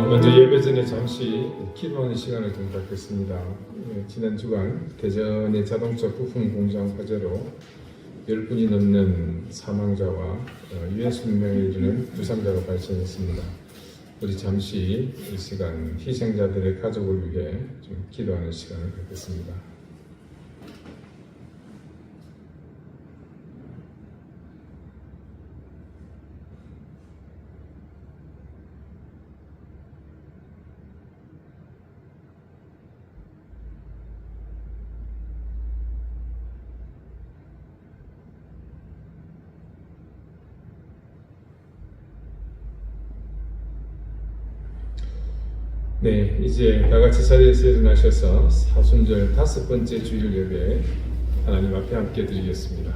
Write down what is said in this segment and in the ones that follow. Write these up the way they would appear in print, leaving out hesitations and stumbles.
먼저 예배 전에 잠시 기도하는 시간을 좀 갖겠습니다. 지난 주간 대전의 자동차 부품 공장 화재로 10분이 넘는 사망자와 60명에 이르는 부상자가 발생했습니다. 우리 잠시 이 시간 희생자들의 가족을 위해 좀 기도하는 시간을 갖겠습니다. 네, 이제 다같이 자리에서 일어나셔서 사순절 5번째 주일 예배 하나님 앞에 함께 드리겠습니다.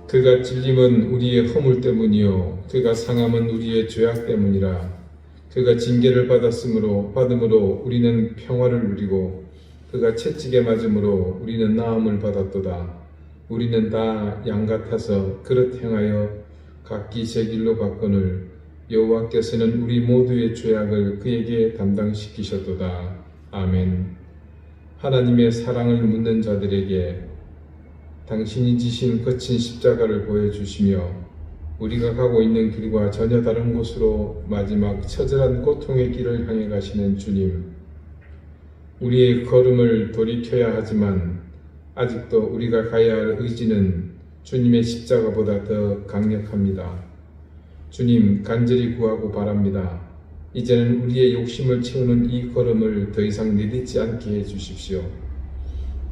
그가 찔림은 우리의 허물 때문이요 그가 상함은 우리의 죄악 때문이라. 그가 징계를 받음으로 우리는 평화를 누리고 그가 채찍에 맞음으로 우리는 나음을 받았도다. 우리는 다 양 같아서 그릇 행하여 각기 제 길로 갔거늘 여호와께서는 우리 모두의 죄악을 그에게 담당시키셨도다. 아멘. 하나님의 사랑을 묻는 자들에게 당신이 지신 거친 십자가를 보여주시며 우리가 가고 있는 길과 전혀 다른 곳으로 마지막 처절한 고통의 길을 향해 가시는 주님, 우리의 걸음을 돌이켜야 하지만 아직도 우리가 가야 할 의지는 주님의 십자가보다 더 강력합니다. 주님, 간절히 구하고 바랍니다. 이제는 우리의 욕심을 채우는 이 걸음을 더 이상 내딛지 않게 해주십시오.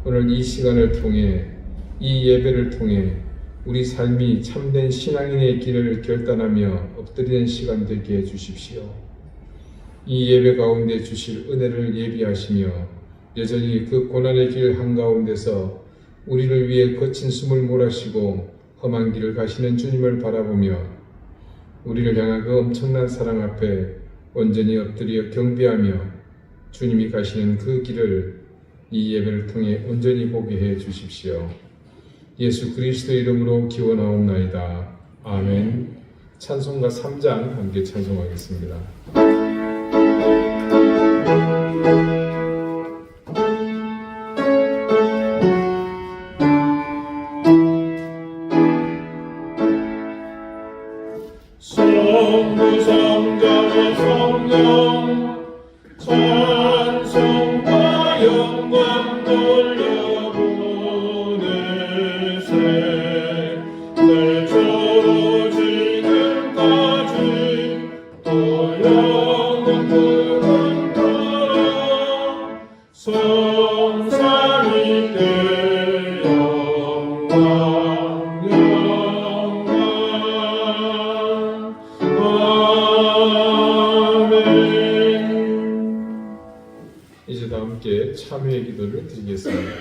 오늘 이 시간을 통해 이 예배를 통해 우리 삶이 참된 신앙인의 길을 결단하며 엎드리는 시간 되게 해주십시오. 이 예배 가운데 주실 은혜를 예비하시며 여전히 그 고난의 길 한가운데서 우리를 위해 거친 숨을 몰아쉬고 험한 길을 가시는 주님을 바라보며 우리를 향한 그 엄청난 사랑 앞에 온전히 엎드려 경배하며 주님이 가시는 그 길을 이 예배를 통해 온전히 보게 해 주십시오. 예수 그리스도 이름으로 기원하옵나이다. 아멘. 찬송가 3장 함께 찬송하겠습니다. 성부 성자와 성령 찬송과 영광 돌려보내세 늘 저지는까지 또 영원 그분처럼 성삼위께 영광 이제 다 함께 참회의 기도를 드리겠습니다.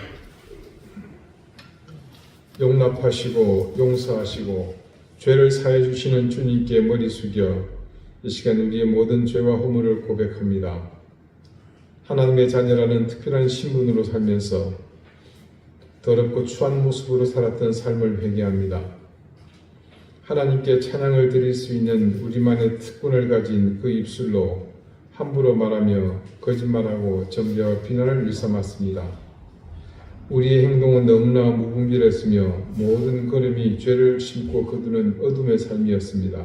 용납하시고 용서하시고 죄를 사해 주시는 주님께 머리 숙여 이 시간 우리의 모든 죄와 허물을 고백합니다. 하나님의 자녀라는 특별한 신분으로 살면서 더럽고 추한 모습으로 살았던 삶을 회개합니다. 하나님께 찬양을 드릴 수 있는 우리만의 특권을 가진 그 입술로 함부로 말하며 거짓말하고 점례와 비난을 일삼았습니다. 우리의 행동은 너무나 무분별했으며 모든 걸음이 죄를 심고 거두는 어둠의 삶이었습니다.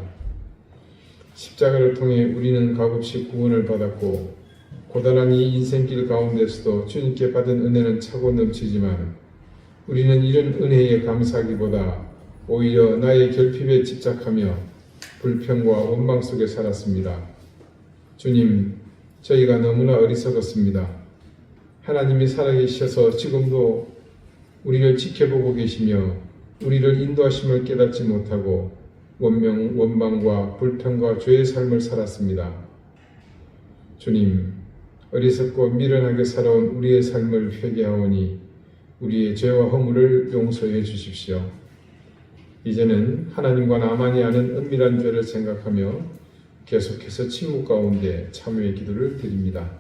십자가를 통해 우리는 값없이 구원을 받았고 고단한 이 인생길 가운데서도 주님께 받은 은혜는 차고 넘치지만 우리는 이런 은혜에 감사하기보다 오히려 나의 결핍에 집착하며 불평과 원망 속에 살았습니다. 주님, 저희가 너무나 어리석었습니다. 하나님이 살아계셔서 지금도 우리를 지켜보고 계시며 우리를 인도하심을 깨닫지 못하고 원망과 불평과 죄의 삶을 살았습니다. 주님, 어리석고 미련하게 살아온 우리의 삶을 회개하오니 우리의 죄와 허물을 용서해 주십시오. 이제는 하나님과 나만이 아는 은밀한 죄를 생각하며 계속해서 침묵 가운데 참회의 기도를 드립니다.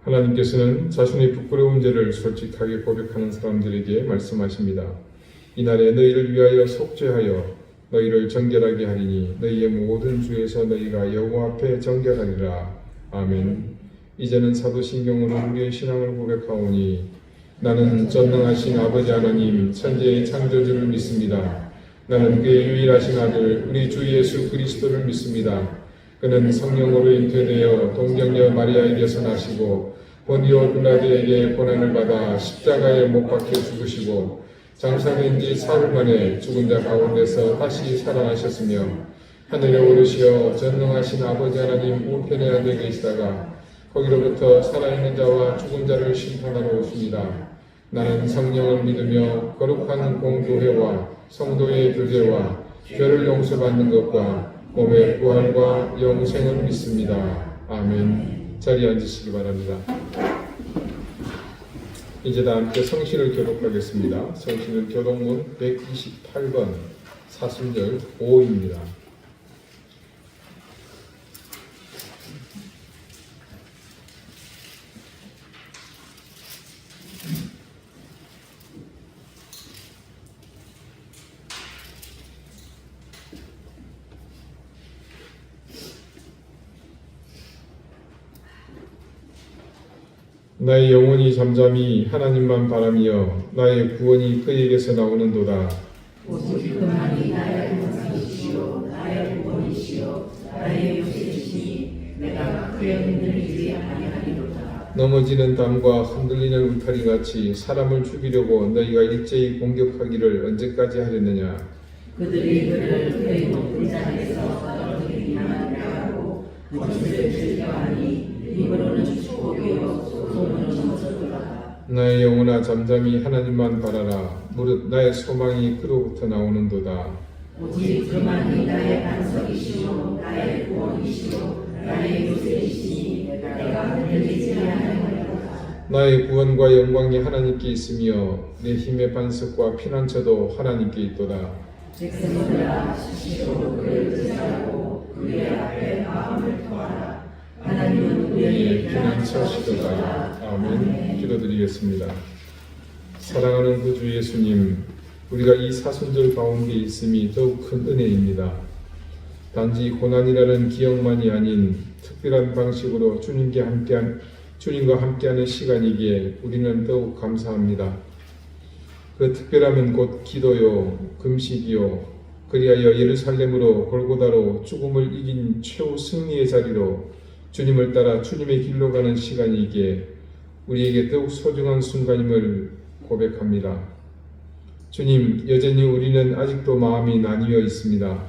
하나님께서는 자신의 부끄러운 죄를 솔직하게 고백하는 사람들에게 말씀하십니다. 이날에 너희를 위하여 속죄하여 너희를 정결하게 하리니 너희의 모든 주에서 너희가 여호와 앞에 정결하리라. 아멘. 이제는 사도신경으로 우리의 신앙을 고백하오니 나는 전능하신 아버지 하나님 천지의 창조주를 믿습니다. 나는 그의 유일하신 아들 우리 주 예수 그리스도를 믿습니다. 그는 성령으로 잉태되어 동정녀 마리아에게서 나시고 본디오 빌라도에게 고난을 받아 십자가에 못 박혀 죽으시고 장사된 지 사흘 만에 죽은 자 가운데서 다시 살아나셨으며 하늘에 오르시어 전능하신 아버지 하나님 우편에 앉아 계시다가 거기로부터 살아있는 자와 죽은 자를 심판하러 오십니다. 나는 성령을 믿으며 거룩한 공교회와 성도의 교제와 죄를 용서받는 것과 몸의 부활과 영생을 믿습니다. 아멘. 자리에 앉으시기 바랍니다. 이제 다 함께 성신을 교독하겠습니다. 성신은 교독문 128번 사순절 5입니다. 나의 영혼이 잠잠히 하나님만 바라며 나의 구원이 그에게서 나오는도다. 오직 그만이 나의 구원이시요 나의 구원이시요 나의 요새이시니 내가 그의 흔들리지 아니하리로다. 넘어지는 담과 흔들리는 울타리같이 사람을 죽이려고 너희가 일제히 공격하기를 언제까지 하려느냐. 그들이 그를 그의 높은 산에서 떨어뜨리기만 하고 거짓을 즐겨하니 입으로는 축복이요 손으로는 저주로다. 나의 영혼아 잠잠히 하나님만 바라라. 무릇 나의 소망이 그로부터 나오는도다. 오직 그만이 나의 반석이시요 나의 구원이시요 나의 요새이시니 내가 흔들리지 아니하리로다. 나의 구원과 영광이 하나님께 있으며 내 힘의 반석과 피난처도 하나님께 있도다. 백성들아 스스로 그를 의지하고 그의 앞에 마음을 토하라. 하나님은 우리의 피난처시도다. 아멘. 기도드리겠습니다. 사랑하는 구주 예수님, 우리가 이 사순절 가운데 있음이 더욱 큰 은혜입니다. 단지 고난이라는 기억만이 아닌 특별한 방식으로 주님과 함께하는 시간이기에 우리는 더욱 감사합니다. 그 특별함은 곧 기도요, 금식이요, 그리하여 예루살렘으로 골고다로 죽음을 이긴 최후 승리의 자리로 주님을 따라 주님의 길로 가는 시간이기에 우리에게 더욱 소중한 순간임을 고백합니다. 주님, 여전히 우리는 아직도 마음이 나뉘어 있습니다.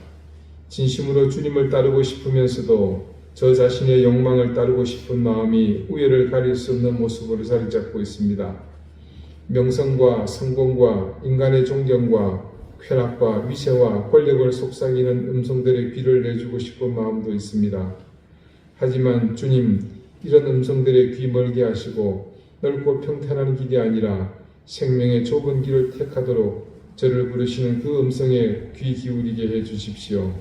진심으로 주님을 따르고 싶으면서도 저 자신의 욕망을 따르고 싶은 마음이 우열을 가릴 수 없는 모습으로 자리 잡고 있습니다. 명성과 성공과 인간의 존경과 쾌락과 위세와 권력을 속삭이는 음성들의 귀를 내주고 싶은 마음도 있습니다. 하지만 주님, 이런 음성들의 귀 멀게 하시고 넓고 평탄한 길이 아니라 생명의 좁은 길을 택하도록 저를 부르시는 그 음성에 귀 기울이게 해 주십시오.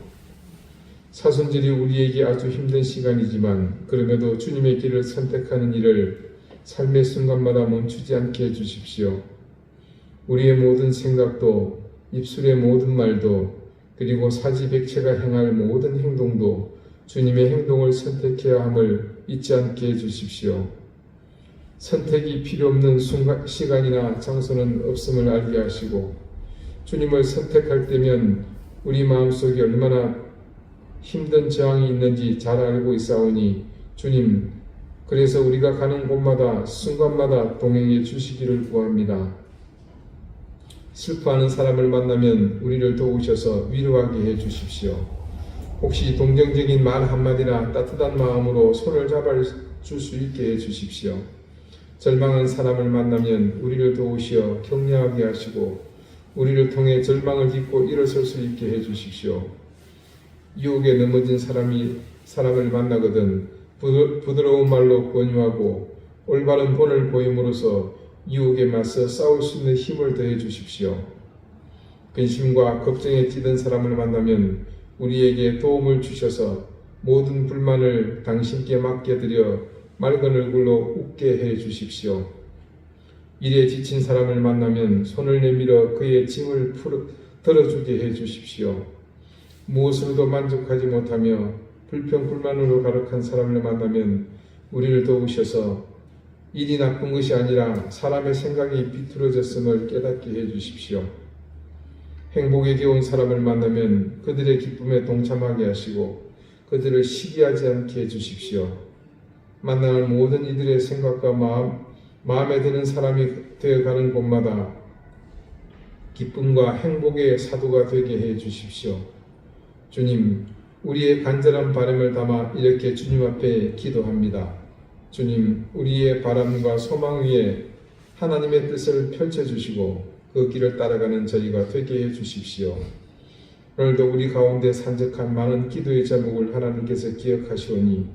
사순절이 우리에게 아주 힘든 시간이지만 그럼에도 주님의 길을 선택하는 일을 삶의 순간마다 멈추지 않게 해 주십시오. 우리의 모든 생각도 입술의 모든 말도 그리고 사지백체가 행할 모든 행동도 주님의 행동을 선택해야 함을 잊지 않게 해주십시오. 선택이 필요 없는 시간이나 장소는 없음을 알게 하시고 주님을 선택할 때면 우리 마음속에 얼마나 힘든 저항이 있는지 잘 알고 있사오니 주님, 그래서 우리가 가는 곳마다 순간마다 동행해 주시기를 구합니다. 슬퍼하는 사람을 만나면 우리를 도우셔서 위로하게 해 주십시오. 혹시 동정적인 말 한마디나 따뜻한 마음으로 손을 잡아줄 수 있게 해 주십시오. 절망한 사람을 만나면 우리를 도우시어 격려하게 하시고 우리를 통해 절망을 딛고 일어설 수 있게 해 주십시오. 유혹에 넘어진 사람을 만나거든 부드러운 말로 권유하고 올바른 본을 보임으로써 유혹에 맞서 싸울 수 있는 힘을 더해 주십시오. 근심과 걱정에 찌든 사람을 만나면 우리에게 도움을 주셔서 모든 불만을 당신께 맡겨드려 맑은 얼굴로 웃게 해 주십시오. 일에 지친 사람을 만나면 손을 내밀어 그의 짐을 덜어주게 해 주십시오. 무엇으로도 만족하지 못하며 불평불만으로 가득한 사람을 만나면 우리를 도우셔서 일이 나쁜 것이 아니라 사람의 생각이 비뚤어졌음을 깨닫게 해 주십시오. 행복에 겨운 사람을 만나면 그들의 기쁨에 동참하게 하시고 그들을 시기하지 않게 해 주십시오. 만나는 모든 이들의 생각과 마음에 드는 사람이 되어가는 곳마다 기쁨과 행복의 사도가 되게 해 주십시오. 주님, 우리의 간절한 바람을 담아 이렇게 주님 앞에 기도합니다. 주님, 우리의 바람과 소망 위에 하나님의 뜻을 펼쳐주시고 그 길을 따라가는 저희가 되게 해 주십시오. 오늘도 우리 가운데 산적한 많은 기도의 제목을 하나님께서 기억하시오니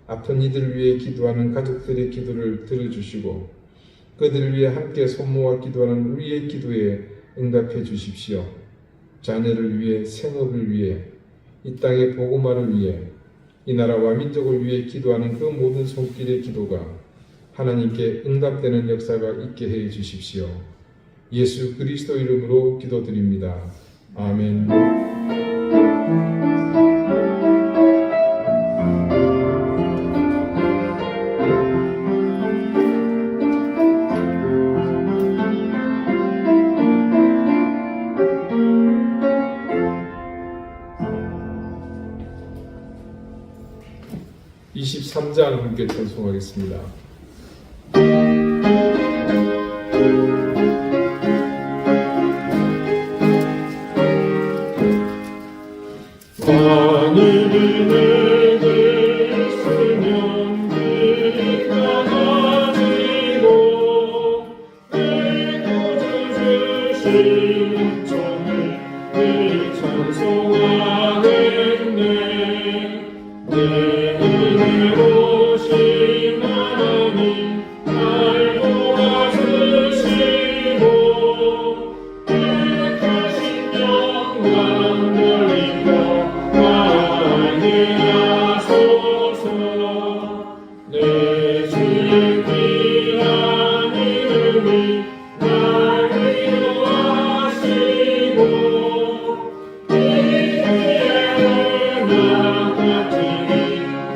아픈 이들을 위해 기도하는 가족들의 기도를 들어주시고 그들을 위해 함께 손모아 기도하는 우리의 기도에 응답해 주십시오. 자녀를 위해, 생업을 위해, 이 땅의 복음화를 위해, 이 나라와 민족을 위해 기도하는 그 모든 손길의 기도가 하나님께 응답되는 역사가 있게 해 주십시오. 예수 그리스도 이름으로 기도드립니다. 아멘. (23장) 함께 찬송하겠습니다. 하늘이 내게 있으면 네가 가지고 내 구주 주신 종을 늘 찬송하겠네. 내 은혜로 신 하나님 날 도와주시고 택하신 영광 돌리며 하소서. 내 주의 귀한 이름이 날 위로하시고 이 귀에 은하 같으니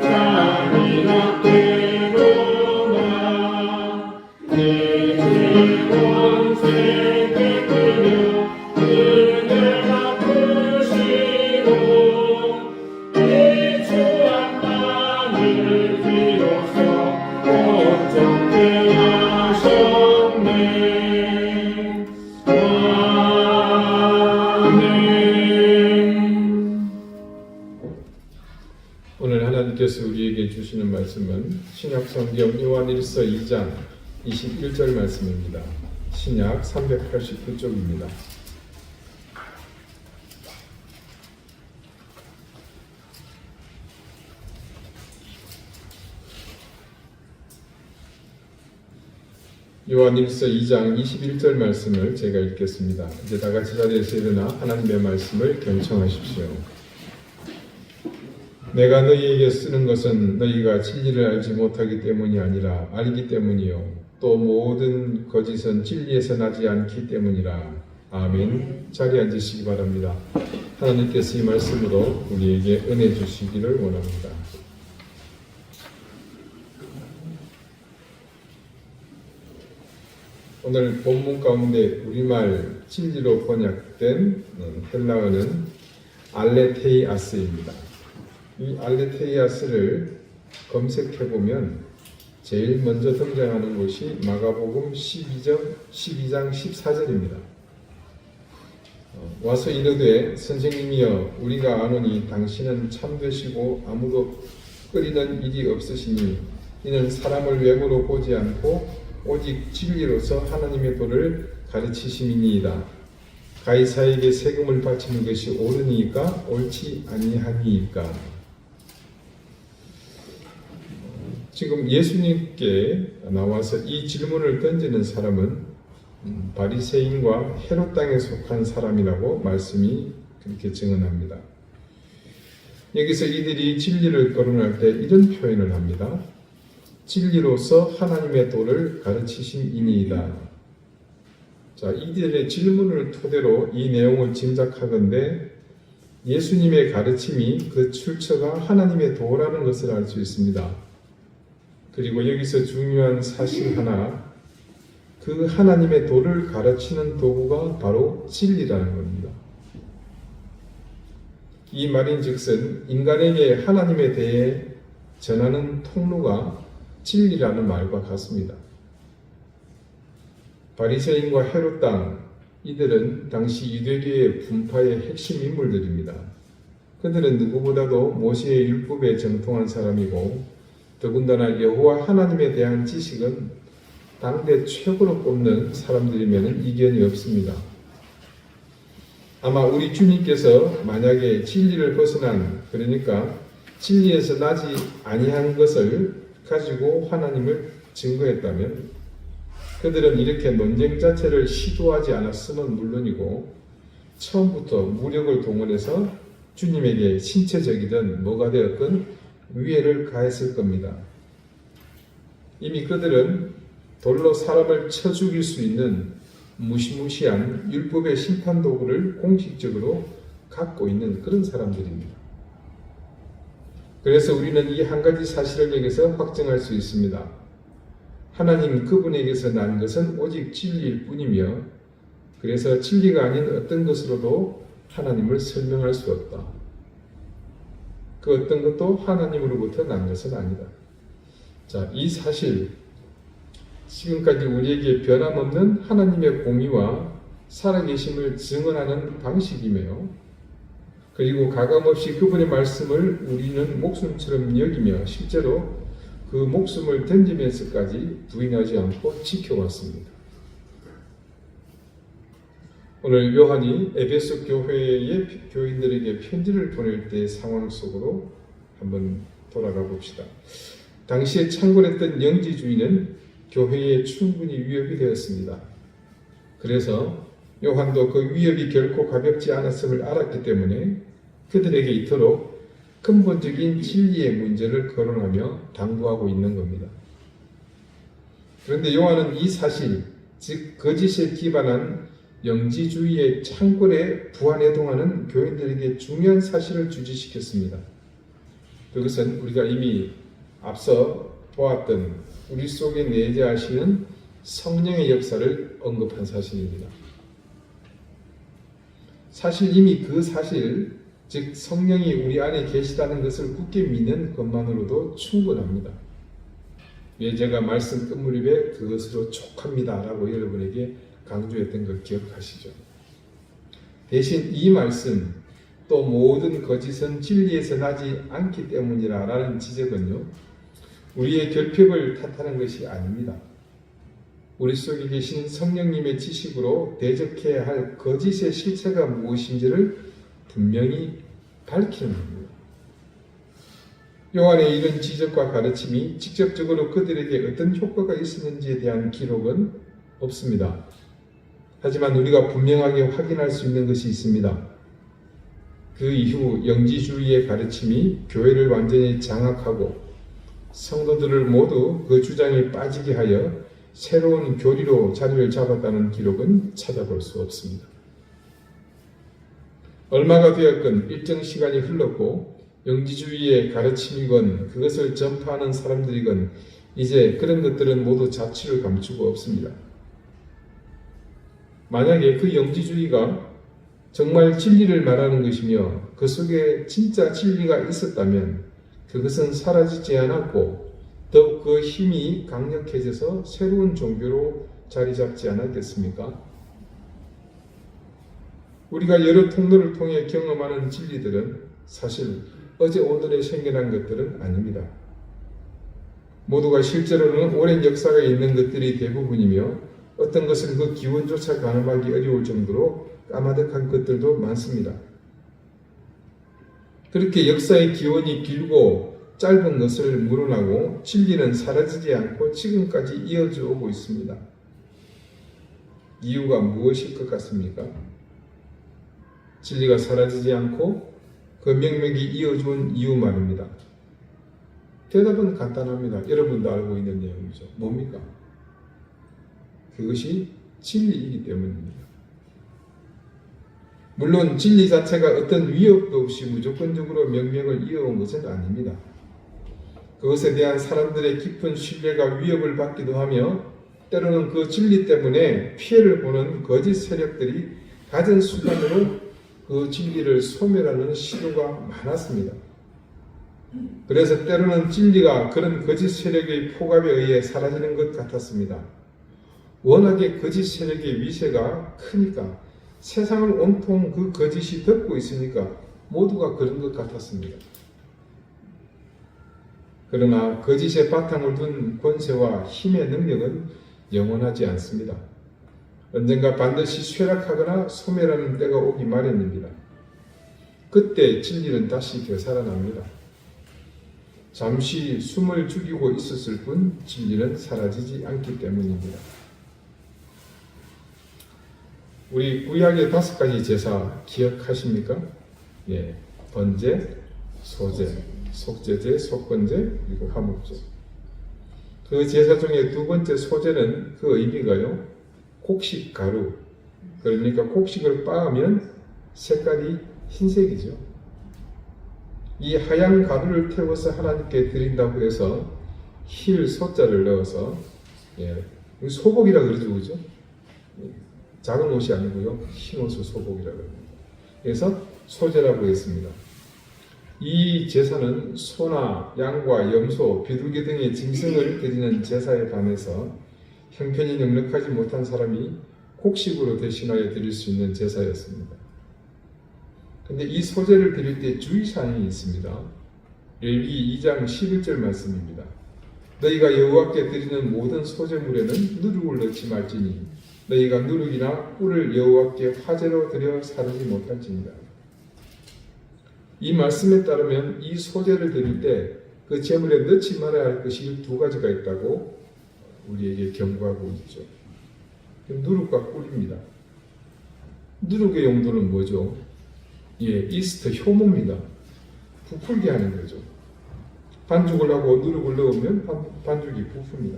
잔인하게로나. 내 주의 권세 베푸며 은혜 갚으시고 오늘 하나님께서 우리에게 주시는 말씀은 신약 성경 요한일서 2장 21절 말씀입니다. 신약 389쪽입니다. 요한일서 2장 21절 말씀을 제가 읽겠습니다. 이제 다 같이 자리에서 일어나 하나님의 말씀을 경청하십시오. 내가 너희에게 쓰는 것은 너희가 진리를 알지 못하기 때문이 아니라 알기 때문이요 또 모든 거짓은 진리에서 나지 않기 때문이라. 아멘. 자리에 앉으시기 바랍니다. 하나님께서 이 말씀으로 우리에게 은혜 주시기를 원합니다. 오늘 본문 가운데 우리말 진리로 번역된 헬라어는 알레테이아스입니다. 이 알레테이아스를 검색해보면 제일 먼저 등장하는 곳이 마가복음 12장 14절입니다. 와서 이르되 선생님이여 우리가 아노니 당신은 참되시고 아무도 끓이는 일이 없으시니 이는 사람을 외모로 보지 않고 오직 진리로서 하나님의 도를 가르치심이니이다. 가이사에게 세금을 바치는 것이 옳으니까 옳지 아니하니이까. 지금 예수님께 나와서 이 질문을 던지는 사람은 바리새인과 헤롯 땅에 속한 사람이라고 말씀이 그렇게 증언합니다. 여기서 이들이 진리를 거론할 때 이런 표현을 합니다. 진리로서 하나님의 도를 가르치심이니이다. 자, 이들의 질문을 토대로 이 내용을 짐작하건대 예수님의 가르침이 그 출처가 하나님의 도라는 것을 알 수 있습니다. 그리고 여기서 중요한 사실 하나, 그 하나님의 도를 가르치는 도구가 바로 진리라는 겁니다. 이 말인즉슨 인간에게 하나님에 대해 전하는 통로가 진리라는 말과 같습니다. 바리새인과 헤롯 땅, 이들은 당시 유대교의 분파의 핵심 인물들입니다. 그들은 누구보다도 모세의 율법에 정통한 사람이고 더군다나 여호와 하나님에 대한 지식은 당대 최고로 꼽는 사람들이면 이견이 없습니다. 아마 우리 주님께서 만약에 진리를 벗어난, 그러니까 진리에서 나지 아니한 것을 가지고 하나님을 증거했다면 그들은 이렇게 논쟁 자체를 시도하지 않았으면 물론이고 처음부터 무력을 동원해서 주님에게 신체적이든 뭐가 되었건 위해를 가했을 겁니다. 이미 그들은 돌로 사람을 쳐 죽일 수 있는 무시무시한 율법의 심판 도구를 공식적으로 갖고 있는 그런 사람들입니다. 그래서 우리는 이 한 가지 사실을 여기서 확증할 수 있습니다. 하나님 그분에게서 난 것은 오직 진리일 뿐이며 그래서 진리가 아닌 어떤 것으로도 하나님을 설명할 수 없다. 그 어떤 것도 하나님으로부터 난 것은 아니다. 자, 이 사실, 지금까지 우리에게 변함없는 하나님의 공의와 살아계심을 증언하는 방식이며 그리고 가감없이 그분의 말씀을 우리는 목숨처럼 여기며 실제로 그 목숨을 던지면서까지 부인하지 않고 지켜왔습니다. 오늘 요한이 에베소 교회의 교인들에게 편지를 보낼 때의 상황 속으로 한번 돌아가 봅시다. 당시에 창궐했던 영지주의는 교회에 충분히 위협이 되었습니다. 그래서 요한도 그 위협이 결코 가볍지 않았음을 알았기 때문에 그들에게 이토록 근본적인 진리의 문제를 거론하며 당부하고 있는 겁니다. 그런데 요한은 이 사실, 즉 거짓에 기반한 영지주의의 창궐에 부안해동하는 교인들에게 중요한 사실을 주지시켰습니다. 그것은 우리가 이미 앞서 보았던 우리 속에 내재하시는 성령의 역사를 언급한 사실입니다. 사실 이미 그 사실, 즉 성령이 우리 안에 계시다는 것을 굳게 믿는 것만으로도 충분합니다. 왜 제가 말씀 끝무렵에 그것으로 족합니다 라고 여러분에게 강조했던 걸 기억하시죠? 대신 이 말씀, 또 모든 거짓은 진리에서 나지 않기 때문이라 라는 지적은요, 우리의 결핍을 탓하는 것이 아닙니다. 우리 속에 계신 성령님의 지식으로 대적해야 할 거짓의 실체가 무엇인지를 분명히 밝히는 겁니다. 요한의 이런 지적과 가르침이 직접적으로 그들에게 어떤 효과가 있었는지에 대한 기록은 없습니다. 하지만 우리가 분명하게 확인할 수 있는 것이 있습니다. 그 이후 영지주의의 가르침이 교회를 완전히 장악하고 성도들을 모두 그 주장에 빠지게 하여 새로운 교리로 자리를 잡았다는 기록은 찾아볼 수 없습니다. 얼마가 되었건 일정 시간이 흘렀고 영지주의의 가르침이건 그것을 전파하는 사람들이건 이제 그런 것들은 모두 자취를 감추고 없습니다. 만약에 그 영지주의가 정말 진리를 말하는 것이며 그 속에 진짜 진리가 있었다면 그것은 사라지지 않았고 더욱 그 힘이 강력해져서 새로운 종교로 자리 잡지 않았겠습니까? 우리가 여러 통로를 통해 경험하는 진리들은 사실 어제 오늘에 생겨난 것들은 아닙니다. 모두가 실제로는 오랜 역사가 있는 것들이 대부분이며 어떤 것은 그 기원조차 가늠하기 어려울 정도로 까마득한 것들도 많습니다. 그렇게 역사의 기원이 길고 짧은 것을 물어나고 진리는 사라지지 않고 지금까지 이어져 오고 있습니다. 이유가 무엇일 것 같습니까? 진리가 사라지지 않고 그 명맥이 이어져 온 이유 말입니다. 대답은 간단합니다. 여러분도 알고 있는 내용이죠. 뭡니까? 그것이 진리이기 때문입니다. 물론 진리 자체가 어떤 위협도 없이 무조건적으로 명맥을 이어온 것은 아닙니다. 그것에 대한 사람들의 깊은 신뢰가 위협을 받기도 하며 때로는 그 진리 때문에 피해를 보는 거짓 세력들이 가진 수단으로 그 진리를 소멸하는 시도가 많았습니다. 그래서 때로는 진리가 그런 거짓 세력의 포갑에 의해 사라지는 것 같았습니다. 워낙에 거짓 세력의 위세가 크니까 세상을 온통 그 거짓이 덮고 있으니까 모두가 그런 것 같았습니다. 그러나 거짓의 바탕을 둔 권세와 힘의 능력은 영원하지 않습니다. 언젠가 반드시 쇠락하거나 소멸하는 때가 오기 마련입니다. 그때 진리는 다시 되살아납니다. 잠시 숨을 죽이고 있었을 뿐 진리는 사라지지 않기 때문입니다. 우리 구약의 5가지 제사 기억하십니까? 예, 번제, 소제, 속제제, 속건제, 그리고 화목제. 그 제사 중에 두 번째 소제는 그 의미가요, 곡식 가루. 그러니까 곡식을 빻으면 색깔이 흰색이죠. 이 하얀 가루를 태워서 하나님께 드린다고 해서 힐 소자를 넣어서, 소복이라 그러죠, 그죠? 작은 옷이 아니고요, 흰 옷을 소복이라고 합니다. 그래서 소제라고 했습니다. 이 제사는 소나 양과 염소, 비둘기 등의 짐승을 드리는 제사에 반해서 형편이 넉넉하지 못한 사람이 곡식으로 대신하여 드릴 수 있는 제사였습니다. 근데 이 소제를 드릴 때 주의사항이 있습니다. 레위기 2장 11절 말씀입니다. 너희가 여호와께 드리는 모든 소제물에는 누룩을 넣지 말지니 너희가 누룩이나 꿀을 여호와께 화제로 드려 사르지 못할지니라. 이 말씀에 따르면 이 소제를 드릴 때 그 제물에 넣지 말아야 할 것이 두 가지가 있다고 우리에게 경고하고 있죠. 누룩과 꿀입니다. 누룩의 용도는 뭐죠? 이스트 효모입니다. 부풀게 하는 거죠. 반죽을 하고 누룩을 넣으면 반죽이 부풉니다.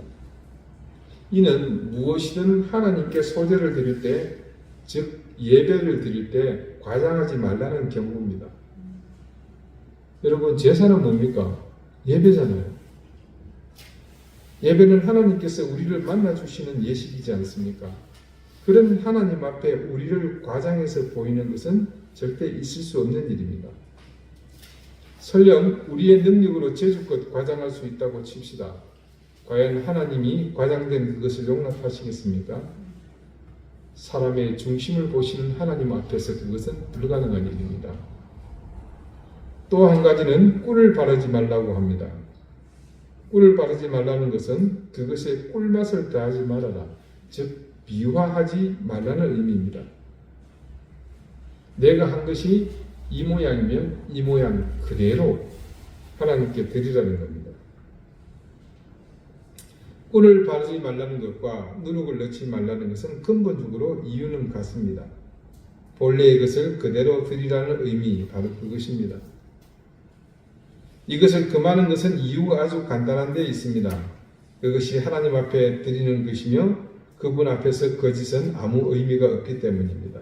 이는 무엇이든 하나님께 소제를 드릴 때, 즉 예배를 드릴 때 과장하지 말라는 경고입니다. 여러분, 제사는 뭡니까? 예배잖아요. 예배는 하나님께서 우리를 만나주시는 예식이지 않습니까? 그런 하나님 앞에 우리를 과장해서 보이는 것은 절대 있을 수 없는 일입니다. 설령 우리의 능력으로 제주껏 과장할 수 있다고 칩시다. 과연 하나님이 과장된 그것을 용납하시겠습니까? 사람의 중심을 보시는 하나님 앞에서 그것은 불가능한 일입니다. 또 한 가지는 꿀을 바르지 말라고 합니다. 꿀을 바르지 말라는 것은 그것에 꿀맛을 더하지 말아라, 즉 비화하지 말라는 의미입니다. 내가 한 것이 이 모양이면 이 모양 그대로 하나님께 드리라는 겁니다. 꿀을 바르지 말라는 것과 누룩을 넣지 말라는 것은 근본적으로 이유는 같습니다. 본래의 것을 그대로 드리라는 의미, 바로 그것입니다. 이것을 금하는 것은 이유가 아주 간단한 데 있습니다. 그것이 하나님 앞에 드리는 것이며 그분 앞에서 거짓은 아무 의미가 없기 때문입니다.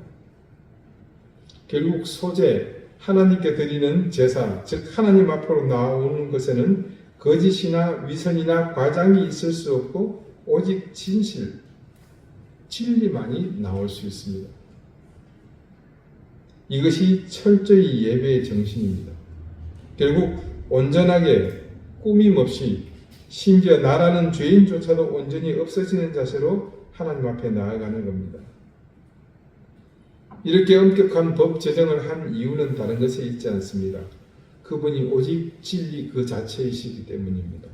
결국 소제, 하나님께 드리는 제사, 즉 하나님 앞으로 나오는 것에는 거짓이나 위선이나 과장이 있을 수 없고 오직 진실, 진리만이 나올 수 있습니다. 이것이 철저히 예배의 정신입니다. 결국 온전하게 꾸밈 없이 심지어 나라는 죄인조차도 온전히 없어지는 자세로 하나님 앞에 나아가는 겁니다. 이렇게 엄격한 법 제정을 한 이유는 다른 것에 있지 않습니다. 그분이 오직 진리 그 자체이시기 때문입니다.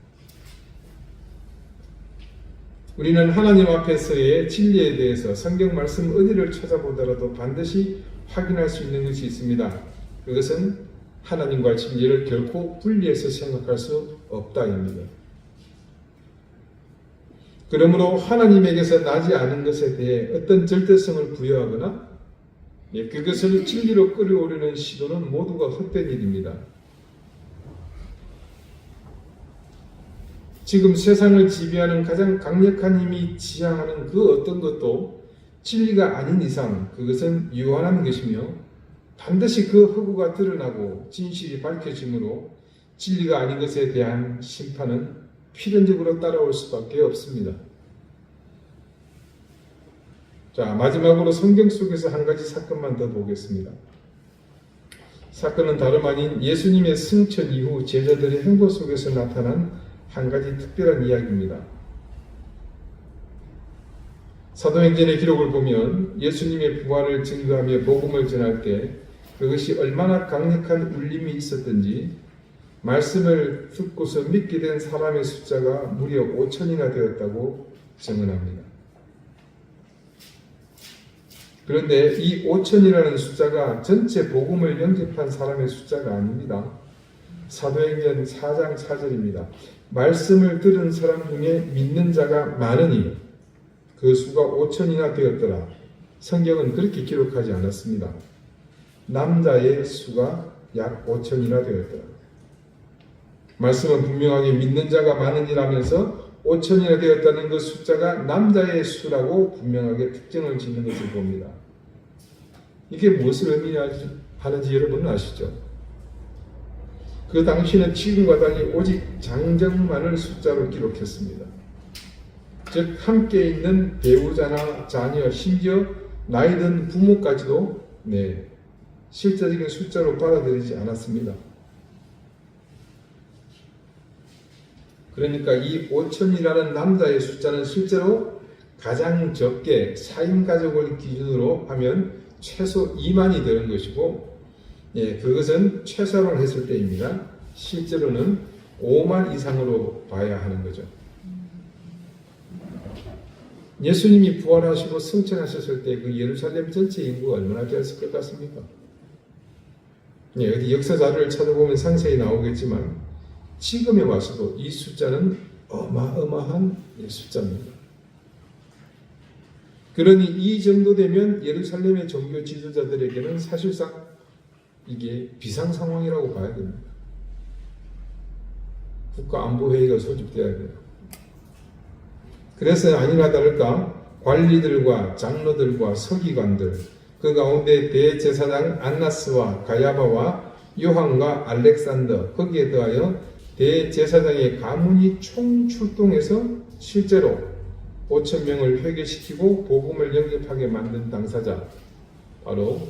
우리는 하나님 앞에서의 진리에 대해서 성경 말씀 어디를 찾아보더라도 반드시 확인할 수 있는 것이 있습니다. 그것은 하나님과 진리를 결코 분리해서 생각할 수 없다입니다. 그러므로 하나님에게서 나지 않은 것에 대해 어떤 절대성을 부여하거나 그것을 진리로 끌어오려는 시도는 모두가 헛된 일입니다. 지금 세상을 지배하는 가장 강력한 힘이 지향하는 그 어떤 것도 진리가 아닌 이상 그것은 유한한 것이며 반드시 그 허구가 드러나고 진실이 밝혀지므로 진리가 아닌 것에 대한 심판은 필연적으로 따라올 수밖에 없습니다. 자, 마지막으로 성경 속에서 한 가지 사건만 더 보겠습니다. 사건은 다름 아닌 예수님의 승천 이후 제자들의 행보 속에서 나타난 한 가지 특별한 이야기입니다. 사도행전의 기록을 보면 예수님의 부활을 증거하며 복음을 전할 때 그것이 얼마나 강력한 울림이 있었던지 말씀을 듣고서 믿게 된 사람의 숫자가 무려 5천이나 되었다고 증언합니다. 그런데 이 5천이라는 숫자가 전체 복음을 영접한 사람의 숫자가 아닙니다. 사도행전 4장 4절입니다. 말씀을 들은 사람 중에 믿는 자가 많으니 그 수가 5천이나 되었더라. 성경은 그렇게 기록하지 않았습니다. 남자의 수가 약 5천이나 되었더라. 말씀은 분명하게 믿는 자가 많으니라면서 5천이나 되었다는 그 숫자가 남자의 수라고 분명하게 특정을 짓는 것을 봅니다. 이게 무엇을 의미하는지 여러분은 아시죠? 그 당시는 지금과 달리 오직 장정만을 숫자로 기록했습니다. 즉 함께 있는 배우자나 자녀, 심지어 나이 든 부모까지도 실제적인 숫자로 받아들이지 않았습니다. 그러니까 이 5천이라는 남자의 숫자는 실제로 가장 적게 4인 가족을 기준으로 하면 최소 2만이 되는 것이고 그것은 최소로 했을 때입니다. 실제로는 5만 이상으로 봐야 하는 거죠. 예수님이 부활하시고 승천하셨을 때 그 예루살렘 전체 인구가 얼마나 되었을 것 같습니까? 어디 역사 자료를 찾아보면 상세히 나오겠지만 지금에 와서도 이 숫자는 어마어마한 숫자입니다. 그러니 이 정도 되면 예루살렘의 종교 지도자들에게는 사실상 이게 비상 상황이라고 봐야 됩니다. 국가안보회의가 소집돼야 돼요. 그래서 아니나 다를까 관리들과 장로들과 서기관들, 그 가운데 대제사장 안나스와 가야바와 요한과 알렉산더, 거기에 더하여 대제사장의 가문이 총출동해서 실제로 5,000명을 회개시키고 복음을 영접하게 만든 당사자, 바로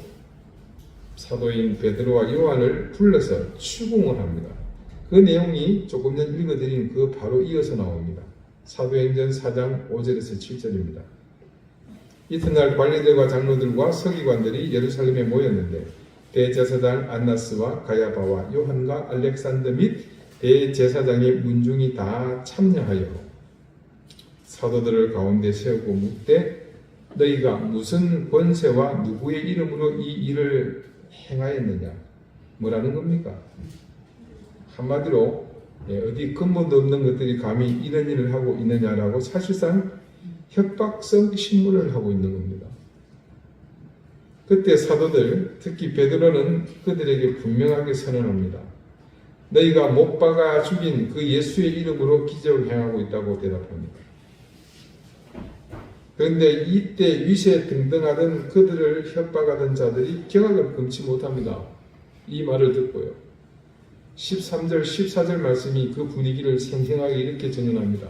사도인 베드로와 요한을 불러서 추궁을 합니다. 그 내용이 조금 전 읽어드린 그 바로 이어서 나옵니다. 사도행전 4장 5절에서 7절입니다. 이튿날 관리들과 장로들과 서기관들이 예루살렘에 모였는데 대제사장 안나스와 가야바와 요한과 알렉산더 및 대제사장의 문중이 다 참여하여 사도들을 가운데 세우고 묻되 너희가 무슨 권세와 누구의 이름으로 이 일을 행하였느냐? 뭐라는 겁니까? 한마디로 어디 근본도 없는 것들이 감히 이런 일을 하고 있느냐라고 사실상 협박성 신문을 하고 있는 겁니다. 그때 사도들, 특히 베드로는 그들에게 분명하게 선언합니다. 너희가 못 박아 죽인 그 예수의 이름으로 기적을 행하고 있다고 대답합니다. 그런데 이때 위세 등등하던 그들을 협박하던 자들이 경악을 금치 못합니다. 이 말을 듣고요. 13절, 14절 말씀이 그 분위기를 생생하게 이렇게 전언합니다.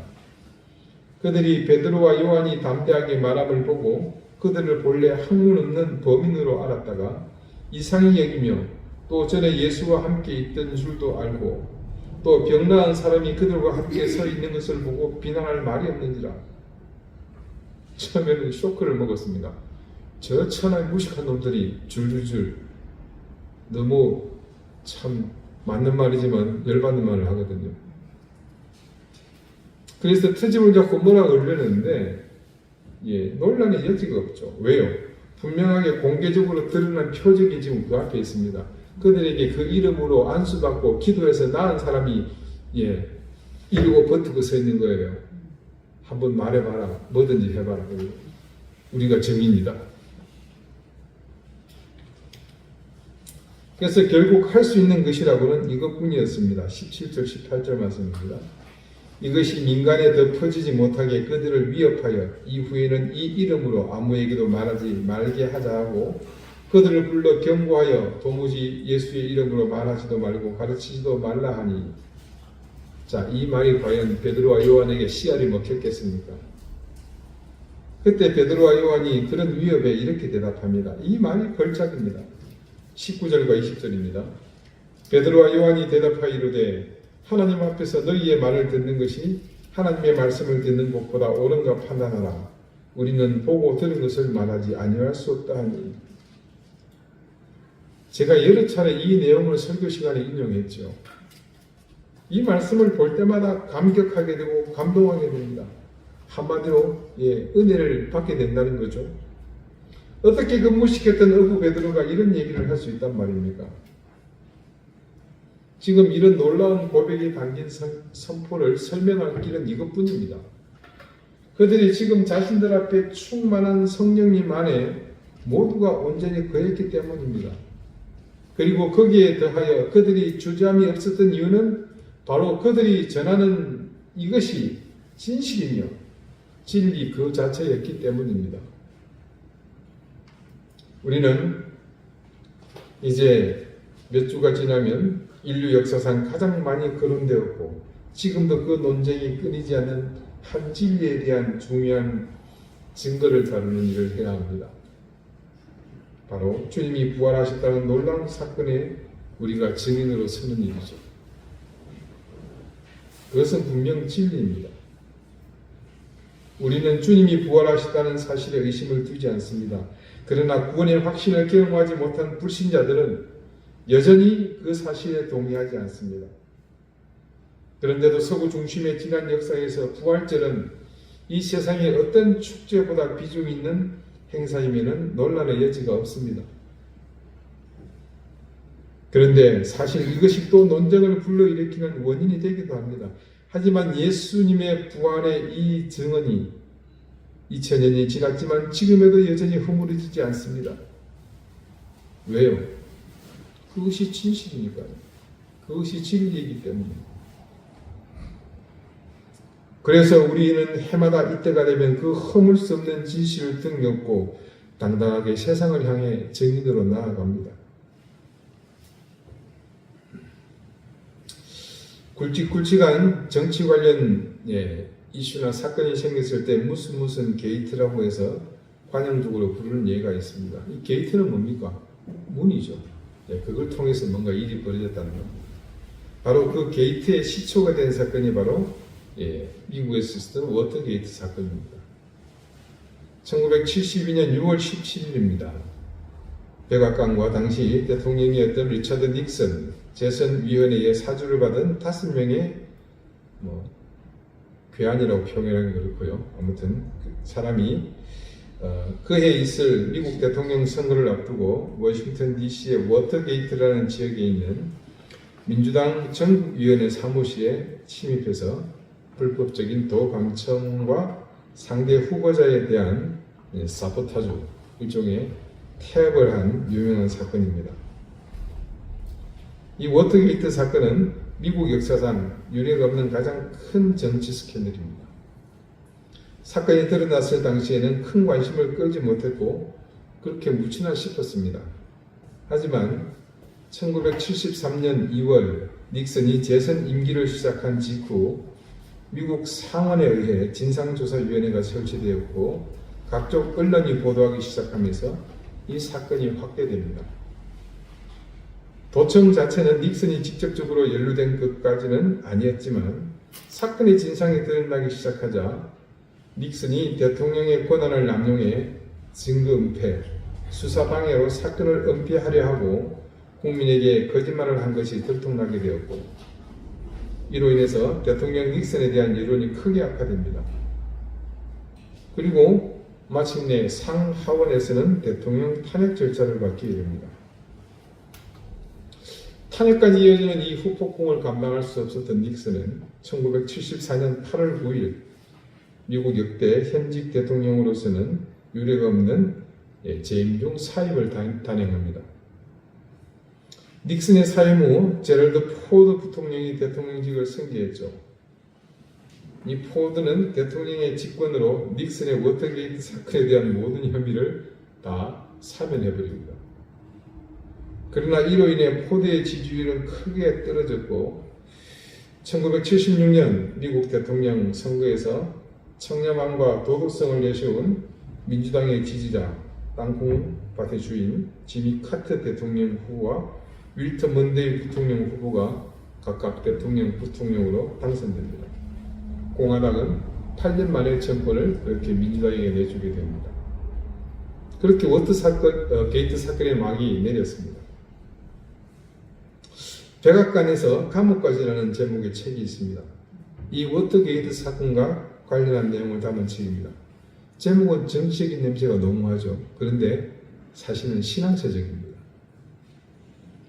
그들이 베드로와 요한이 담대하게 말함을 보고 그들을 본래 학문 없는 범인으로 알았다가 이상히 여기며 또 전에 예수와 함께 있던 줄도 알고 또 병나은 사람이 그들과 함께 서 있는 것을 보고 비난할 말이 없는지라. 처음에는 쇼크를 먹었습니다. 저 천하의 무식한 놈들이 줄줄줄 너무 참 맞는 말이지만 열받는 말을 하거든요. 그래서 트집을 잡고 뭐라 그러려는데 논란의 여지가 없죠. 왜요? 분명하게 공개적으로 드러난 표적이 지금 그 앞에 있습니다. 그들에게 그 이름으로 안수받고 기도해서 나은 사람이 이러고 버티고 서 있는 거예요. 한번 말해봐라. 뭐든지 해봐라. 우리가 정의입니다. 그래서 결국 할 수 있는 것이라고는 이것뿐이었습니다. 17절 18절 말씀입니다. 이것이 민간에 더 퍼지지 못하게 그들을 위협하여 이후에는 이 이름으로 아무에게도 말하지 말게 하자 하고 그들을 불러 경고하여 도무지 예수의 이름으로 말하지도 말고 가르치지도 말라 하니. 자, 이 말이 과연 베드로와 요한에게 씨알이 먹혔겠습니까? 그때 베드로와 요한이 그런 위협에 이렇게 대답합니다. 이 말이 걸작입니다. 19절과 20절입니다. 베드로와 요한이 대답하여 이르되 하나님 앞에서 너희의 말을 듣는 것이 하나님의 말씀을 듣는 것보다 옳은가 판단하라. 우리는 보고 들은 것을 말하지 아니할 수 없다 하니. 제가 여러 차례 이 내용을 설교 시간에 인용했죠. 이 말씀을 볼 때마다 감격하게 되고 감동하게 됩니다. 한마디로 은혜를 받게 된다는 거죠. 어떻게 그 무식했던 어부 베드로가 이런 얘기를 할 수 있단 말입니까? 지금 이런 놀라운 고백이 담긴 선포를 설명할 길은 이것뿐입니다. 그들이 지금 자신들 앞에 충만한 성령님 안에 모두가 온전히 거했기 때문입니다. 그리고 거기에 더하여 그들이 주저함이 없었던 이유는 바로 그들이 전하는 이것이 진실이며 진리 그 자체였기 때문입니다. 우리는 이제 몇 주가 지나면 인류 역사상 가장 많이 거론되었고 지금도 그 논쟁이 끊이지 않는 한 진리에 대한 중요한 증거를 다루는 일을 해야 합니다. 바로 주님이 부활하셨다는 놀라운 사건에 우리가 증인으로 서는 일이죠. 그것은 분명 진리입니다. 우리는 주님이 부활하셨다는 사실에 의심을 두지 않습니다. 그러나 구원의 확신을 경험하지 못한 불신자들은 여전히 그 사실에 동의하지 않습니다. 그런데도 서구 중심의 지난 역사에서 부활절은 이 세상의 어떤 축제보다 비중 있는 행사임에는 논란의 여지가 없습니다. 그런데 사실 이것이 또 논쟁을 불러일으키는 원인이 되기도 합니다. 하지만 예수님의 부활의 이 증언이 2000년이 지났지만 지금에도 여전히 허물어지지 않습니다. 왜요? 그것이 진실이니까요. 그것이 진리이기 때문입니다. 그래서 우리는 해마다 이때가 되면 그 허물 수 없는 진실을 등려고 당당하게 세상을 향해 증인으로 나아갑니다. 굵직굵직한 정치 관련 이슈나 사건이 생겼을 때 무슨 게이트라고 해서 관용적으로 부르는 예가 있습니다. 이 게이트는 뭡니까? 문이죠. 그걸 통해서 뭔가 일이 벌어졌다는 겁니다. 바로 그 게이트의 시초가 된 사건이 바로 미국에서 있었던 워터게이트 사건입니다. 1972년 6월 17일입니다. 백악관과 당시 대통령이었던 리처드 닉슨 재선위원회의 사주를 받은 5명의 괴한이라고 표현하기 그렇고요. 아무튼 그 사람이 그해 있을 미국 대통령 선거를 앞두고 워싱턴 DC의 워터게이트라는 지역에 있는 민주당 전국위원회 사무실에 침입해서 불법적인 도 방청과 상대 후보자에 대한 사보타주, 일종의 태압을 한 유명한 사건입니다. 이 워터게이트 사건은 미국 역사상 유례가 없는 가장 큰 정치 스캔들입니다. 사건이 드러났을 당시에는 큰 관심을 끌지 못했고 그렇게 묻히나 싶었습니다. 하지만 1973년 2월 닉슨이 재선 임기를 시작한 직후 미국 상원에 의해 진상조사위원회가 설치되었고 각종 언론이 보도하기 시작하면서 이 사건이 확대됩니다. 도청 자체는 닉슨이 직접적으로 연루된 것까지는 아니었지만 사건의 진상이 드러나기 시작하자 닉슨이 대통령의 권한을 남용해 증거 은폐, 수사 방해로 사건을 은폐하려 하고 국민에게 거짓말을 한 것이 들통나게 되었고 이로 인해서 대통령 닉슨에 대한 여론이 크게 악화됩니다. 그리고 마침내 상하원에서는 대통령 탄핵 절차를 밟게 됩니다. 탄핵까지 이어지는 이 후폭풍을 감당할 수 없었던 닉슨은 1974년 8월 9일 미국 역대 현직 대통령으로서는 유례가 없는 재임 중 사임을 단행합니다. 닉슨의 사임 후 제럴드 포드 부통령이 대통령직을 승계했죠. 이 포드는 대통령의 직권으로 닉슨의 워터게이트 사건에 대한 모든 혐의를 다 사면해버립니다. 그러나 이로 인해 포드의 지지율은 크게 떨어졌고 1976년 미국 대통령 선거에서 청렴함과 도덕성을 내세운 민주당의 지지자 땅콩밭의 주인 지미 카터 대통령 후보와 윌터 먼데이 부통령 후보가 각각 대통령 부통령으로 당선됩니다. 공화당은 8년 만에 정권을 그렇게 민주당에게 내주게 됩니다. 그렇게 게이트 사건의 막이 내렸습니다. 백악관에서 감옥까지라는 제목의 책이 있습니다. 이 워터게이트 사건과 관련한 내용을 담은 책입니다. 제목은 정치적인 냄새가 너무하죠. 그런데 사실은 신앙서적입니다.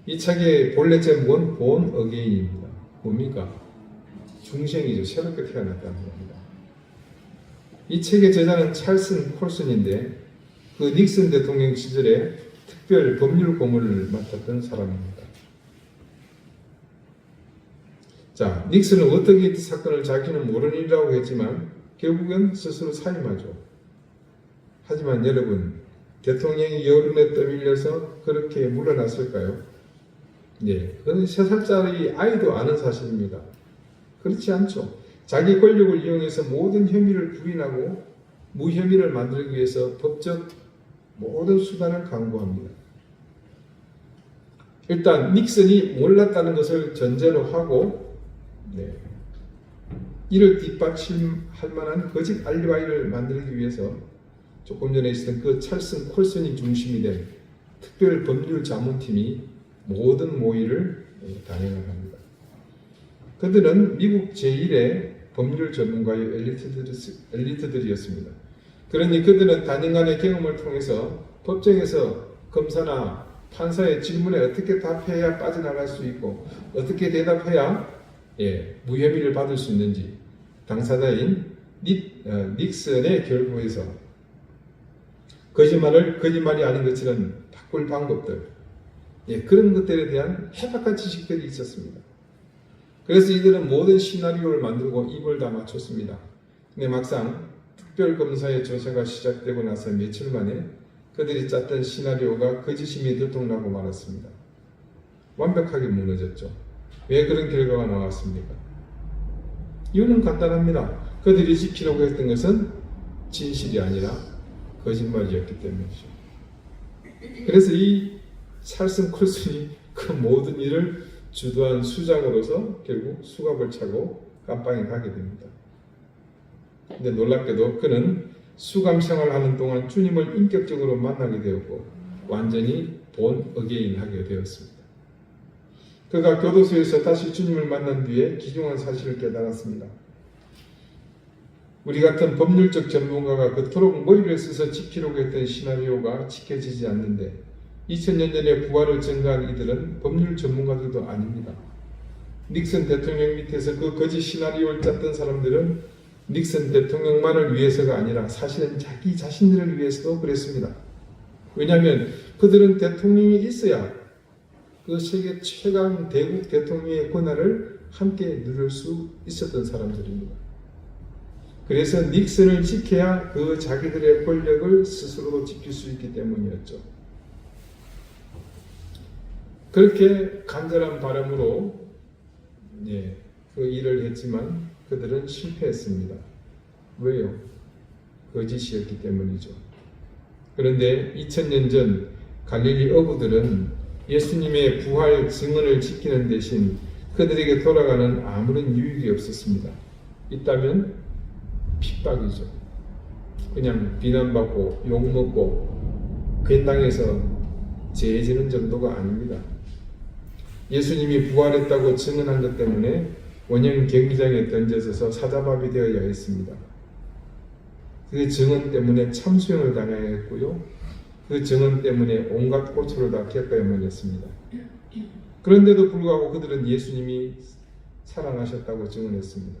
이 책의 본래 제목은 본 어게인입니다. 뭡니까? 중생이죠. 새롭게 태어났다는 겁니다. 이 책의 저자는 찰슨 콜슨인데 그 닉슨 대통령 시절에 특별 법률 고문을 맡았던 사람입니다. 자, 닉슨은 워터게이트 사건을 자기는 모르는 일이라고 했지만 결국은 스스로 사임하죠. 하지만 여러분, 대통령이 여론에 떠밀려서 그렇게 물러났을까요? 네, 그건 3살짜리 아이도 아는 사실입니다. 그렇지 않죠. 자기 권력을 이용해서 모든 혐의를 부인하고 무혐의를 만들기 위해서 법적 모든 수단을 강구합니다. 일단 닉슨이 몰랐다는 것을 전제로 하고 이를 뒷받침할 만한 거짓 알리바이를 만들기 위해서 조금 전에 있었던 그 찰슨 콜슨이 중심이 된 특별 법률 자문팀이 모든 모의를 단행을 합니다. 그들은 미국 제1의 법률 전문가의 엘리트들이었습니다. 그러니 그들은 단연간의 경험을 통해서 법정에서 검사나 판사의 질문에 어떻게 답해야 빠져나갈 수 있고 어떻게 대답해야 무혐의를 받을 수 있는지 당사자인 닉슨의 결부에서 거짓말이 아닌 것처럼 바꿀 방법들 그런 것들에 대한 해박한 지식들이 있었습니다. 그래서 이들은 모든 시나리오를 만들고 입을 다 맞췄습니다. 근데 막상 특별검사의 조사가 시작되고 나서 며칠 만에 그들이 짰던 시나리오가 거짓임이 들통나고 말았습니다. 완벽하게 무너졌죠. 왜 그런 결과가 나왔습니까? 이유는 간단합니다. 그들이 지키려고 했던 것은 진실이 아니라 거짓말이었기 때문이죠. 그래서 이 찰슨 콜슨이 그 모든 일을 주도한 수장으로서 결국 수갑을 차고 감방에 가게 됩니다. 근데 놀랍게도 그는 수감 생활하는 동안 주님을 인격적으로 만나게 되었고 완전히 본 어게인 하게 되었습니다. 그가 교도소에서 다시 주님을 만난 뒤에 기중한 사실을 깨달았습니다. 우리 같은 법률적 전문가가 그토록 머리를 써서 지키려고 했던 시나리오가 지켜지지 않는데 2000년 전에 부활을 증거한 이들은 법률 전문가들도 아닙니다. 닉슨 대통령 밑에서 그 거짓 시나리오를 짰던 사람들은 닉슨 대통령만을 위해서가 아니라 사실은 자기 자신들을 위해서도 그랬습니다. 왜냐하면 그들은 대통령이 있어야 그 세계 최강 대국 대통령의 권한을 함께 누릴 수 있었던 사람들입니다. 그래서 닉슨을 지켜야 그 자기들의 권력을 스스로 지킬 수 있기 때문이었죠. 그렇게 간절한 바람으로 그 일을 했지만 그들은 실패했습니다. 왜요? 거짓이었기 때문이죠. 그런데 2000년 전 갈릴리 어부들은 예수님의 부활 증언을 지키는 대신 그들에게 돌아가는 아무런 유익이 없었습니다. 있다면 핍박이죠. 그냥 비난받고 욕먹고 괜당해서 죄지는 정도가 아닙니다. 예수님이 부활했다고 증언한 것 때문에 원형 경기장에 던져져서 사자밥이 되어야 했습니다. 그 증언 때문에 참수형을 당해야 했고요. 그 증언 때문에 온갖 고초를 다 겪어야만 했습니다. 그런데도 불구하고 그들은 예수님이 사랑하셨다고 증언했습니다.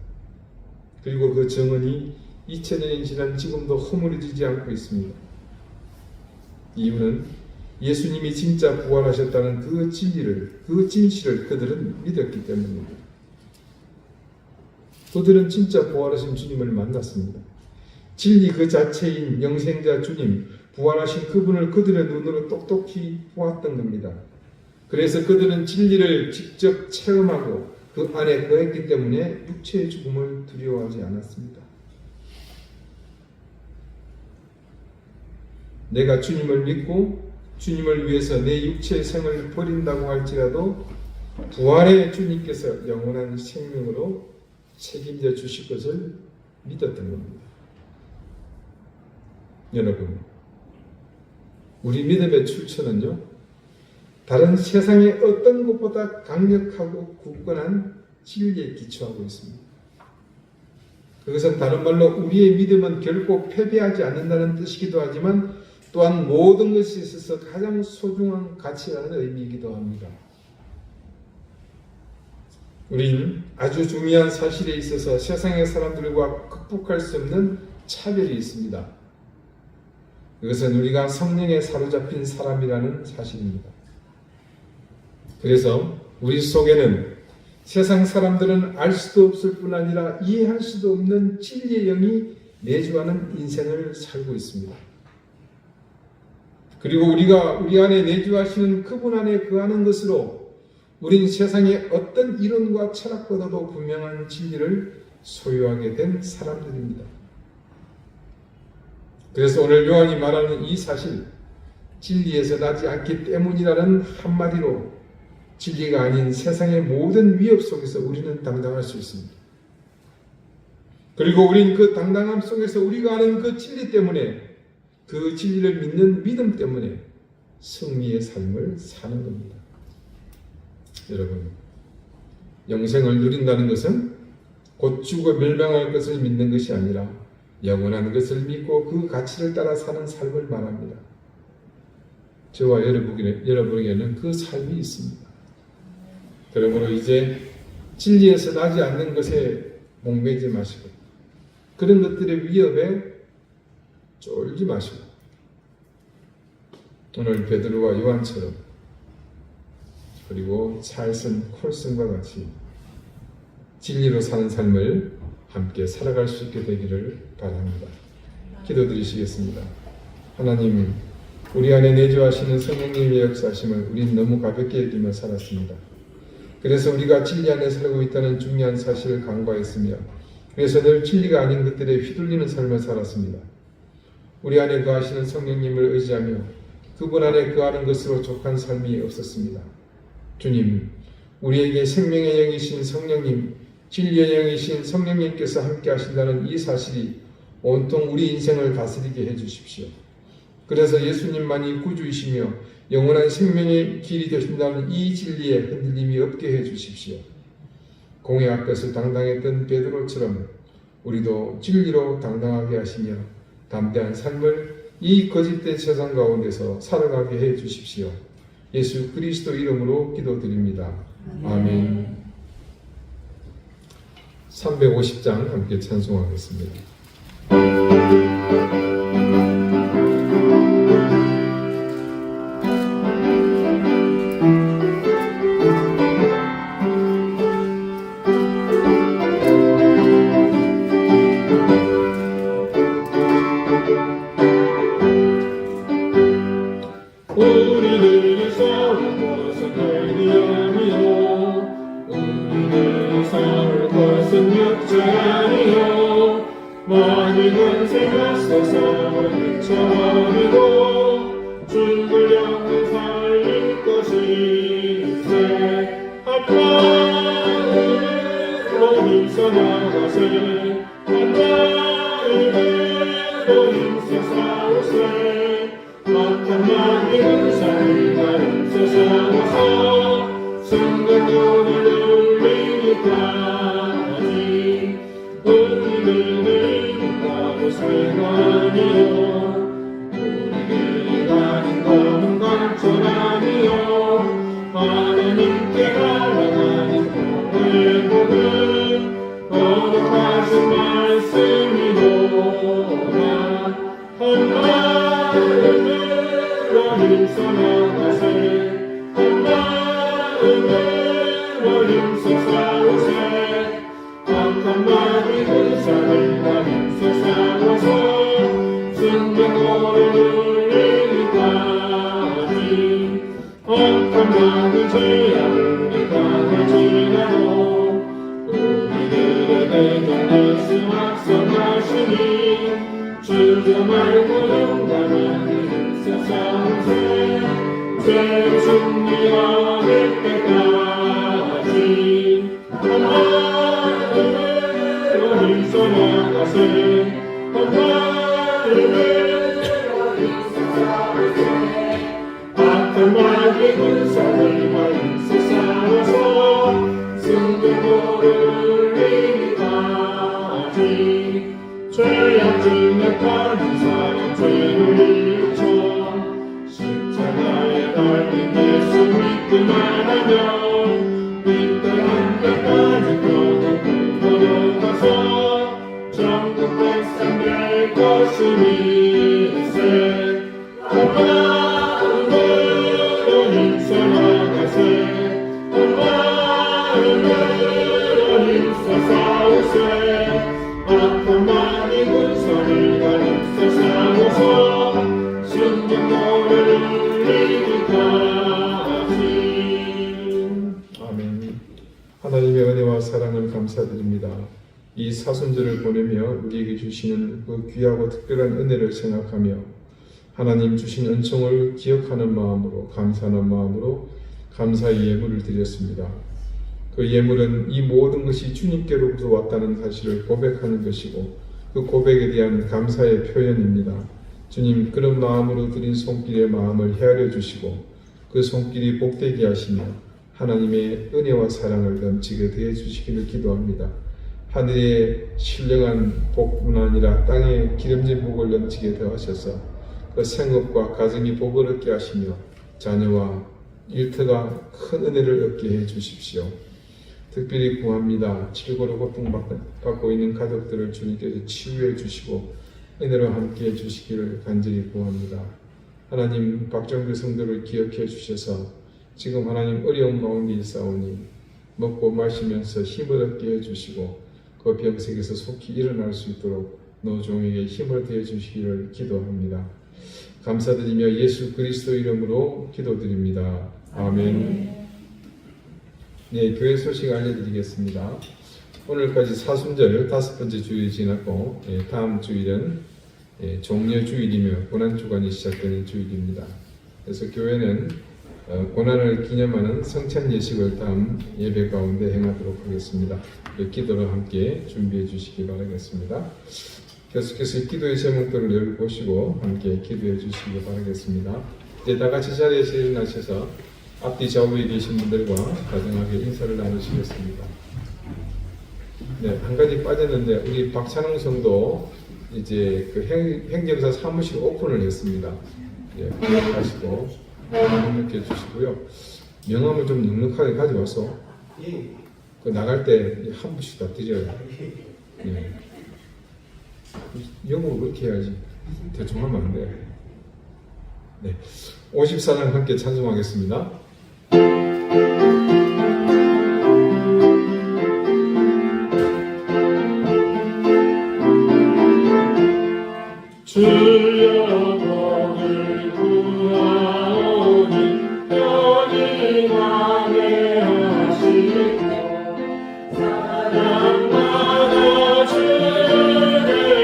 그리고 그 증언이 2000년이 지난 지금도 허물어지지 않고 있습니다. 이유는 예수님이 진짜 부활하셨다는 그 진리를, 그 진실을 그들은 믿었기 때문입니다. 그들은 진짜 부활하신 주님을 만났습니다. 진리 그 자체인 영생자 주님, 부활하신 그분을 그들의 눈으로 똑똑히 보았던 겁니다. 그래서 그들은 진리를 직접 체험하고 그 안에 거했기 때문에 육체의 죽음을 두려워하지 않았습니다. 내가 주님을 믿고 주님을 위해서 내 육체의 생을 버린다고 할지라도 부활의 주님께서 영원한 생명으로 책임져 주실 것을 믿었던 겁니다. 여러분, 우리 믿음의 출처는요, 다른 세상의 어떤 것보다 강력하고 굳건한 진리에 기초하고 있습니다. 그것은 다른 말로 우리의 믿음은 결코 패배하지 않는다는 뜻이기도 하지만 또한 모든 것에 있어서 가장 소중한 가치라는 의미이기도 합니다. 우리는 아주 중요한 사실에 있어서 세상의 사람들과 극복할 수 없는 차별이 있습니다. 그것은 우리가 성령에 사로잡힌 사람이라는 사실입니다. 그래서 우리 속에는 세상 사람들은 알 수도 없을 뿐 아니라 이해할 수도 없는 진리의 영이 내주하는 인생을 살고 있습니다. 그리고 우리가 우리 안에 내주하시는 그분 안에 거하는 것으로 우린 세상의 어떤 이론과 철학보다도 분명한 진리를 소유하게 된 사람들입니다. 그래서 오늘 요한이 말하는 이 사실, 진리에서 나지 않기 때문이라는 한마디로 진리가 아닌 세상의 모든 위협 속에서 우리는 당당할 수 있습니다. 그리고 우린 그 당당함 속에서 우리가 아는 그 진리 때문에, 그 진리를 믿는 믿음 때문에 승리의 삶을 사는 겁니다. 여러분, 영생을 누린다는 것은 곧 죽어 멸망할 것을 믿는 것이 아니라 영원한 것을 믿고 그 가치를 따라 사는 삶을 말합니다. 저와 여러분에게는 그 삶이 있습니다. 그러므로 이제 진리에서 나지 않는 것에 목매지 마시고 그런 것들의 위협에 쫄지 마시고 오늘 베드로와 요한처럼 그리고 찰슨 콜슨과 같이 진리로 사는 삶을 함께 살아갈 수 있게 되기를 바랍니다. 기도드리시겠습니다. 하나님, 우리 안에 내주하시는 성령님의 역사심을 우린 너무 가볍게 여기며 살았습니다. 그래서 우리가 진리 안에 살고 있다는 중요한 사실을 간과했으며 그래서 늘 진리가 아닌 것들에 휘둘리는 삶을 살았습니다. 우리 안에 거하시는 성령님을 의지하며 그분 안에 거하는 것으로 족한 삶이 없었습니다. 주님, 우리에게 생명의 영이신 성령님, 진리의 영이신 성령님께서 함께 하신다는 이 사실이 온통 우리 인생을 다스리게 해주십시오. 그래서 예수님만이 구주이시며 영원한 생명의 길이 되신다는 이 진리에 흔들림이 없게 해주십시오. 공회 앞에서 당당했던 베드로처럼 우리도 진리로 당당하게 하시며 담대한 삶을 이 거짓된 세상 가운데서 살아가게 해주십시오. 예수 그리스도 이름으로 기도드립니다. 아멘. 350장 함께 찬송하겠습니다. 많은 생각서서 미쳐버리고 죽을 영혼 살릴 것일세 한 마음으로 힘써 나가세 한 마음으로 힘써 싸우세 막한 마음의 은사를 힘써 싸워서 성경문을 울리기까지 우리를 이긴다고 생각하니요 우리를 가진 검은 강철아니요 하나님께 갈라가는 복의 복은 거룩하신 말씀이로다 한 마음으로 힘써 나가세 한 마음으로 힘써 싸우세 악한 마음이 군사를 다 힘써 싸워서 승리를 울리기까지 악한 마음은 죄악을 땅을 지나도 우리들의 대전 예수 확성하시니 주저 말고 용감하게 힘써 싸우세 죄의 승리하는 때까지 한 마음으로 힘써 나가세 한 마음으로 힘써 싸우세 악한 마귀 군사들과 힘써 싸워서 승리를 울리기까지 죄악 중에 빠진 사람 죄를 일으켜 십자가에 달린 예수 믿기만 하면 빛나는 끝까지 걸어가서 전국 백성 될 것이니세 한 마음으로 힘써 나가세 한 마음으로 힘써 싸우세 악한 마귀 군사를 다 힘써 싸워서 승전노를 울리기까지 아멘. 하나님의 은혜와 사랑을 감사드립니다. 이 사순절을 보내며 우리에게 주시는 그 귀하고 특별한 은혜를 생각하며 하나님 주신 은총을 기억하는 마음으로 감사하는 마음으로 감사의 예물을 드렸습니다. 그 예물은 이 모든 것이 주님께로부터 왔다는 사실을 고백하는 것이고 그 고백에 대한 감사의 표현입니다. 주님 그런 마음으로 드린 손길의 마음을 헤아려 주시고 그 손길이 복되게 하시며 하나님의 은혜와 사랑을 넘치게 되어 주시기를 기도합니다. 하늘의 신령한 복뿐 아니라 땅에 기름진 복을 넘치게 더하셔서 그 생업과 가정이 복을 얻게 하시며 자녀와 일터가 큰 은혜를 얻게 해 주십시오. 특별히 구합니다. 질고로 고통받고 있는 가족들을 주님께서 치유해 주시고 은혜로 함께 해 주시기를 간절히 구합니다. 하나님 박정규 성도를 기억해 주셔서 지금 하나님 어려운 가운데 있사오니 먹고 마시면서 힘을 얻게 해 주시고 그 병석에서 속히 일어날 수 있도록 노종에게 힘을 더해 주시기를 기도합니다. 감사드리며 예수 그리스도 이름으로 기도드립니다. 아멘. 네, 교회 소식 알려드리겠습니다. 오늘까지 사순절 5번째 주일이 지났고 다음 주일은 종려 주일이며 고난주간이 시작되는 주일입니다. 그래서 교회는 고난을 기념하는 성찬 예식을 다음 예배 가운데 행하도록 하겠습니다. 기도로 함께 준비해 주시기 바라겠습니다. 계속해서 기도의 제목들을 여기 보시고 함께 기도해 주시기 바라겠습니다. 이제 다 같이 자리에서 일어나셔서 앞뒤 좌우에 계신 분들과 다정하게 인사를 나누시겠습니다. 네, 한 가지 빠졌는데 우리 박찬웅 성도 이제 그 행정사 사무실 오픈을 했습니다. 예, 기억하시고 넉넉해 주시고요. 명함을 좀 넉넉하게 가져와서 그 나갈 때 한 분씩 다 드려요. 예. 영어로 그렇게 해야지. 대충 하면 안 돼. 네, 54장 함께 찬송하겠습니다. 주여 복을 구하오니 편히 가게 하시고 사랑받아 주를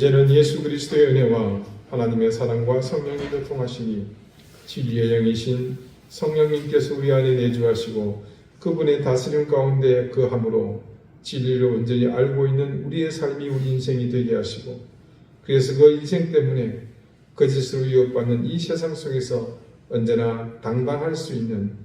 이제는 예수 그리스도의 은혜와 하나님의 사랑과 성령의 교통하심이 진리의 영이신 성령님께서 우리 안에 내주하시고 그분의 다스림 가운데 거함으로 진리를 온전히 알고 있는 우리의 삶이 우리 인생이 되게 하시고, 그래서 그 인생 때문에 거짓으로 위협받는 이 세상 속에서 언제나 당당할 수 있는,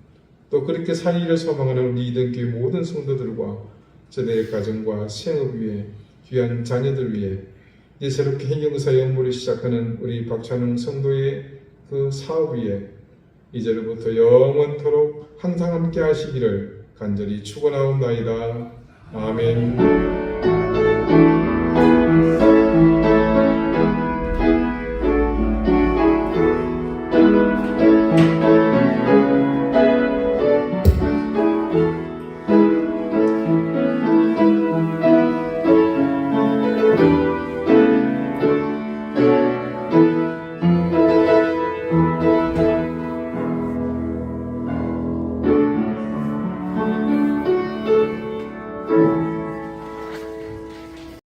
또 그렇게 살기를 소망하는 우리 이등교회 모든 성도들과 저들의 가정과 생업 위에 귀한 자녀들 위에 이제 새롭게 행정사의 업무를 시작하는 우리 박찬웅 성도의 그 사업 위에 이제로부터 영원토록 항상 함께 하시기를 간절히 축원하옵나이다. 아멘.